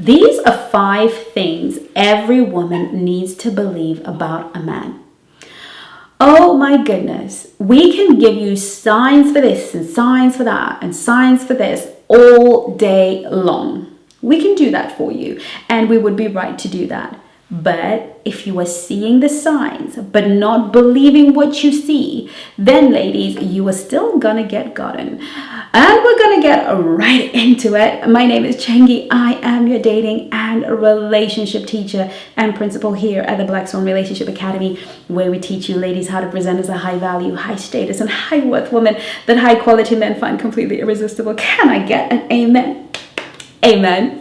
These are 5 things every woman needs to believe about a man. Oh my goodness, we can give you signs for this and signs for that and signs for this all day long. We can do that for you, and we would be right to do that. But if you are seeing the signs but not believing what you see, then ladies, you are still gonna get gotten. And we're gonna get right into it. My name is Chengi. I am your dating and relationship teacher and principal here at the Black Swan Relationship Academy, where we teach you ladies how to present as a high value, high status, and high worth woman that high quality men find completely irresistible. Can I get an amen? Amen.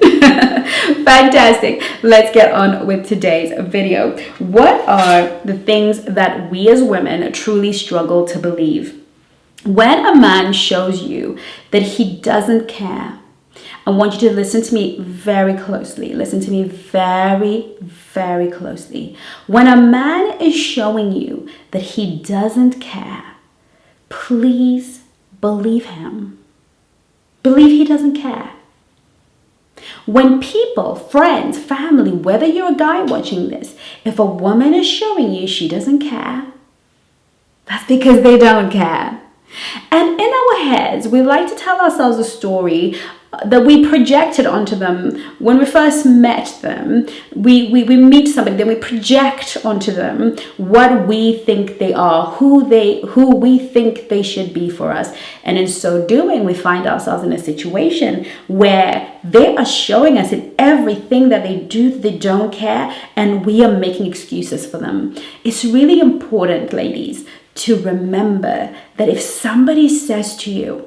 Fantastic. Let's get on with today's video. What are the things that we as women truly struggle to believe? When a man shows you that he doesn't care, I want you to listen to me very closely. Listen to me very, very closely. When a man is showing you that he doesn't care, please believe him. Believe he doesn't care. When people, friends, family, whether you're a guy watching this, if a woman is showing you she doesn't care, that's because they don't care. And in our heads, we like to tell ourselves a story that we projected onto them when we first met them. We meet somebody, then we project onto them what we think they are, who we think they should be for us. And in so doing, we find ourselves in a situation where they are showing us in everything that they do, they don't care, and we are making excuses for them. It's really important, ladies, to remember that if somebody says to you,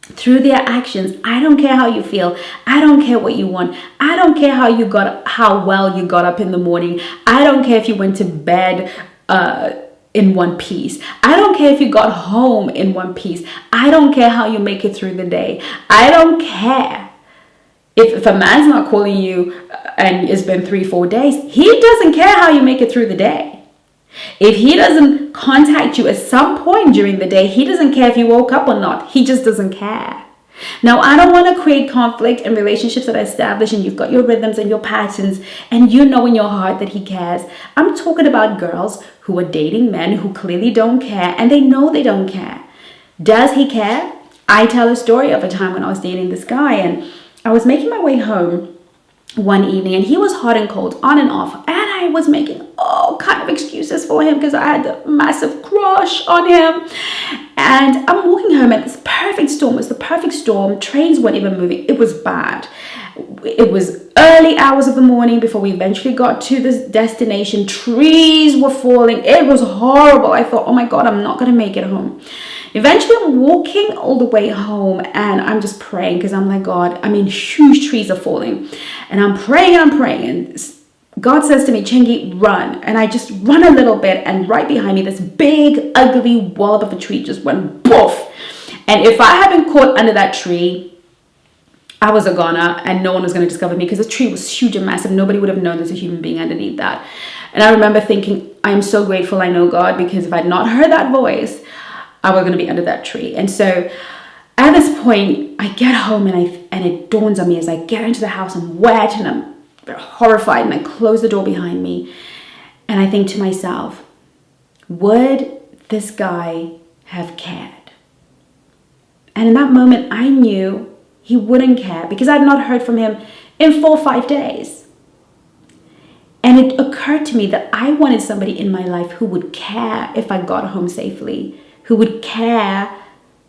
through their actions, I don't care how you feel, I don't care what you want, I don't care how well you got up in the morning, I don't care if you went to bed in one piece, I don't care if you got home in one piece, I don't care how you make it through the day, I don't care. If a man's not calling you and it's been 3-4 days, he doesn't care how you make it through the day. If he doesn't contact you at some point during the day, he doesn't care if you woke up or not. He just doesn't care. Now, I don't want to create conflict in relationships that are established and you've got your rhythms and your patterns and you know in your heart that he cares. I'm talking about girls who are dating men who clearly don't care and they know they don't care. Does he care? I tell a story of a time when I was dating this guy and I was making my way home one evening and he was hot and cold, on and off, and I was making all kind of excuses for him because I had a massive crush on him. And I'm walking home and this perfect storm was the perfect storm. Trains weren't even moving. It was bad. It was early hours of the morning before we eventually got to this destination. Trees were falling. It was horrible. I thought, oh my God, I'm not going to make it home. Eventually, I'm walking all the way home and I'm just praying because I'm like, God, I mean, huge trees are falling. And I'm praying and I'm praying. And God says to me, Chengi, run. And I just run a little bit. And right behind me, this big, ugly wallop of a tree just went poof. And if I hadn't caught under that tree, I was a goner and no one was going to discover me because the tree was huge and massive. Nobody would have known there's a human being underneath that. And I remember thinking, I'm so grateful I know God, because if I'd not heard that voice, I was going to be under that tree. And so at this point, I get home and it dawns on me as I get into the house, I'm wet and I'm horrified, and I close the door behind me. And I think to myself, would this guy have cared? And in that moment, I knew he wouldn't care because I'd not heard from him in 4 or 5 days. And it occurred to me that I wanted somebody in my life who would care if I got home safely, who would care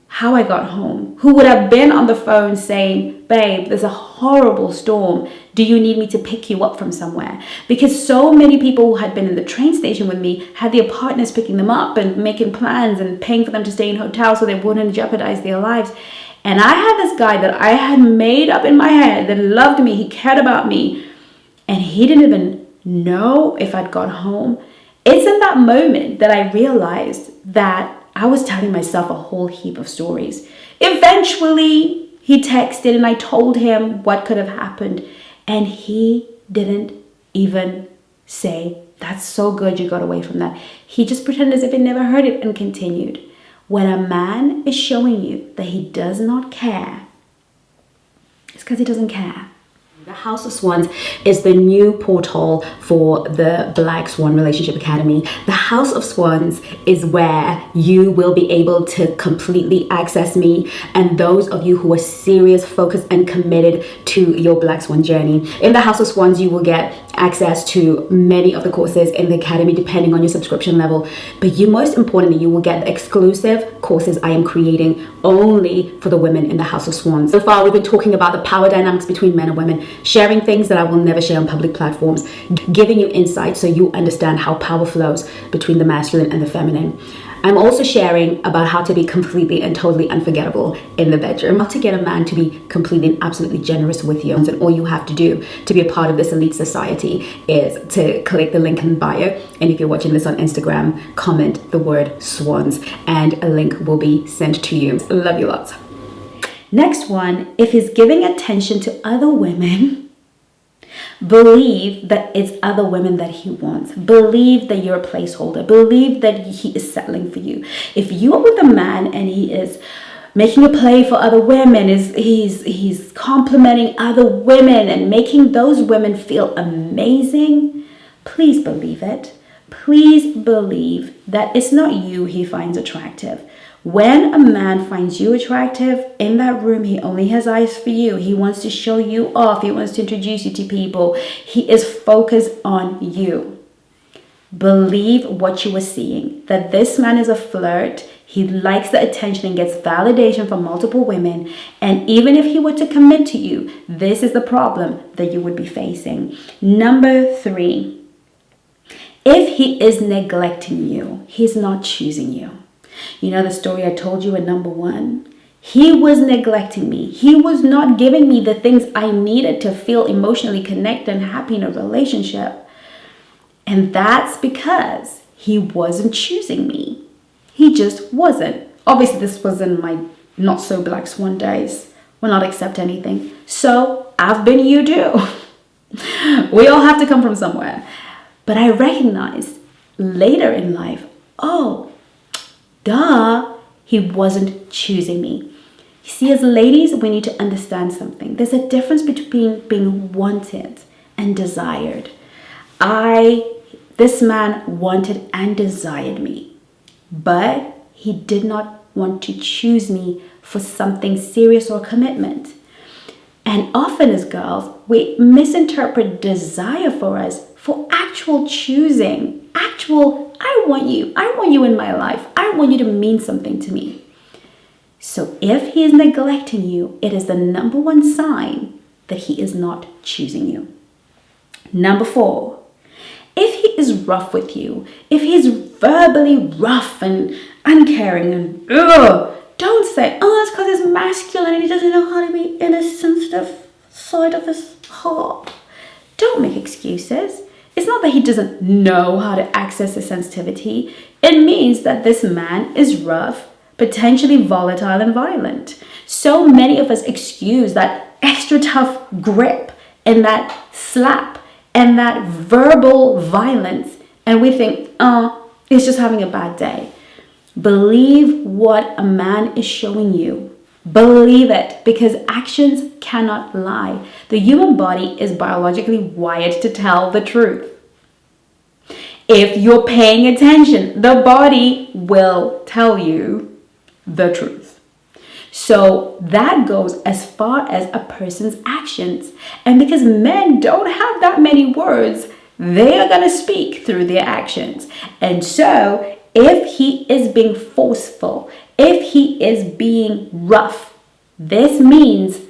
how I got home, who would have been on the phone saying, babe, there's a horrible storm. Do you need me to pick you up from somewhere? Because so many people who had been in the train station with me had their partners picking them up and making plans and paying for them to stay in hotels so they wouldn't jeopardize their lives. And I had this guy that I had made up in my head that loved me, he cared about me, and he didn't even know if I'd got home. It's in that moment that I realized that I was telling myself a whole heap of stories. Eventually, he texted and I told him what could have happened. And he didn't even say, that's so good you got away from that. He just pretended as if he never heard it and continued. When a man is showing you that he does not care, it's because he doesn't care. The House of Swans is the new portal for the Black Swan Relationship Academy. The House of Swans is where you will be able to completely access me and those of you who are serious, focused, and committed to your Black Swan journey. In the House of Swans, you will get access to many of the courses in the academy depending on your subscription level. But most importantly, you will get the exclusive courses I am creating only for the women in the House of Swans. So far, we've been talking about the power dynamics between men and women, sharing things that I will never share on public platforms, giving you insight so you understand how power flows between the masculine and the feminine. I'm also sharing about how to be completely and totally unforgettable in the bedroom, how to get a man to be completely and absolutely generous with you. And all you have to do to be a part of this elite society is to click the link in bio. And if you're watching this on Instagram, comment the word swans and a link will be sent to you. Love you lots. Next one, if he's giving attention to other women, believe that it's other women that he wants. Believe that you're a placeholder. Believe that he is settling for you. If you are with a man and he is making a play for other women, he's complimenting other women and making those women feel amazing, please believe it. Please believe that it's not you he finds attractive. When a man finds you attractive, in that room, he only has eyes for you. He wants to show you off. He wants to introduce you to people. He is focused on you. Believe what you are seeing, that this man is a flirt. He likes the attention and gets validation from multiple women. And even if he were to commit to you, this is the problem that you would be facing. Number 3, if he is neglecting you, he's not choosing you. You know the story I told you in number 1? He was neglecting me. He was not giving me the things I needed to feel emotionally connected and happy in a relationship. And that's because he wasn't choosing me. He just wasn't. Obviously, this was in my not so Black Swan days. Will not accept anything. So I've been you too. We all have to come from somewhere. But I recognized later in life, oh, duh, he wasn't choosing me. You see, as ladies, we need to understand something. There's a difference between being wanted and desired. This man wanted and desired me, but he did not want to choose me for something serious or commitment. And often as girls, we misinterpret desire for us for actual choosing, I want you in my life. I want you to mean something to me. So if he is neglecting you, it is the number 1 sign that he is not choosing you. Number 4, if he is rough with you, if he's verbally rough and uncaring and don't say, it's because he's masculine and he doesn't know how to be in a sensitive side of his heart. Don't make excuses. It's not that he doesn't know how to access his sensitivity. It means that this man is rough, potentially volatile and violent. So many of us excuse that extra tough grip and that slap and that verbal violence. And we think, it's just having a bad day. Believe what a man is showing you. Believe it, because actions cannot lie. The human body is biologically wired to tell the truth. If you're paying attention, the body will tell you the truth. So that goes as far as a person's actions. And because men don't have that many words, they are going to speak through their actions. And so if he is being forceful, if he is being rough, this means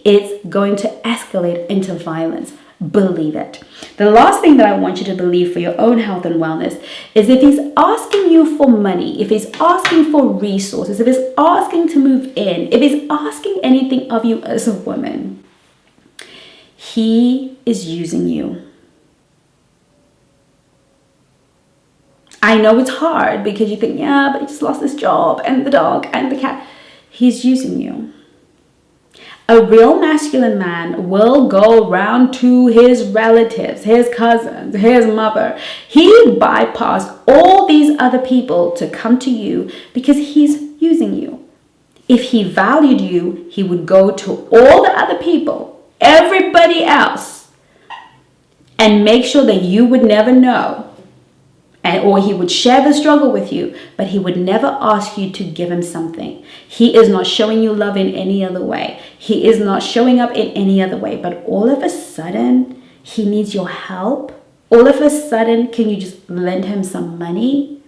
it's going to escalate into violence. Believe it. The last thing that I want you to believe for your own health and wellness is if he's asking you for money, if he's asking for resources, if he's asking to move in, if he's asking anything of you as a woman, he is using you. I know it's hard because you think, but he just lost his job and the dog and the cat. He's using you. A real masculine man will go round to his relatives, his cousins, his mother. He bypassed all these other people to come to you because he's using you. If he valued you, he would go to all the other people everybody else and make sure that you would never know, or he would share the struggle with you, but he would never ask you to give him something. He is not showing you love in any other way. He is not showing up in any other way. But all of a sudden, he needs your help. All of a sudden, can you just lend him some money?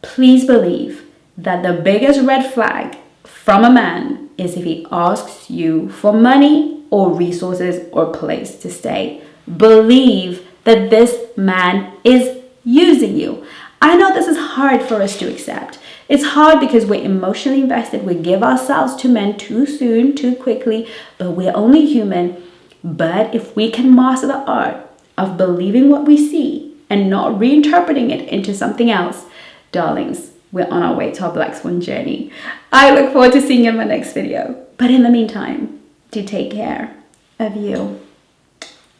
Please believe that the biggest red flag from a man is if he asks you for money or resources or place to stay. Believe that this man is using you. I know this is hard for us to accept. It's hard because we're emotionally invested. We give ourselves to men too soon, too quickly, but we're only human. But if we can master the art of believing what we see and not reinterpreting it into something else, darlings, we're on our way to our Black Swan journey. I look forward to seeing you in my next video. But in the meantime, do take care of you.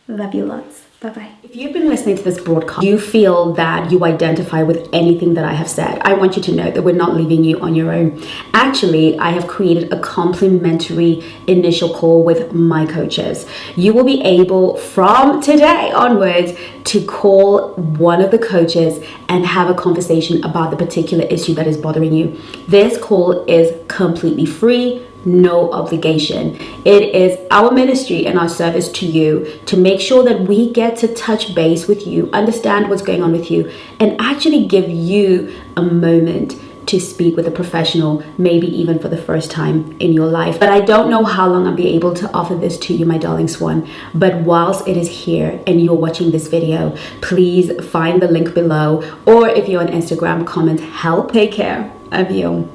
Love you lots. Bye-bye. If you've been listening to this broadcast, you feel that you identify with anything that I have said, I want you to know that we're not leaving you on your own. Actually, I have created a complimentary initial call with my coaches. You will be able from today onwards to call one of the coaches and have a conversation about the particular issue that is bothering you. This call is completely free. No obligation. It is our ministry and our service to you to make sure that we get to touch base with you, understand what's going on with you, and actually give you a moment to speak with a professional, maybe even for the first time in your life. But I don't know how long I'll be able to offer this to you, my darling swan. But whilst it is here and you're watching this video, please find the link below, or if you're on Instagram, comment help. Take care of you.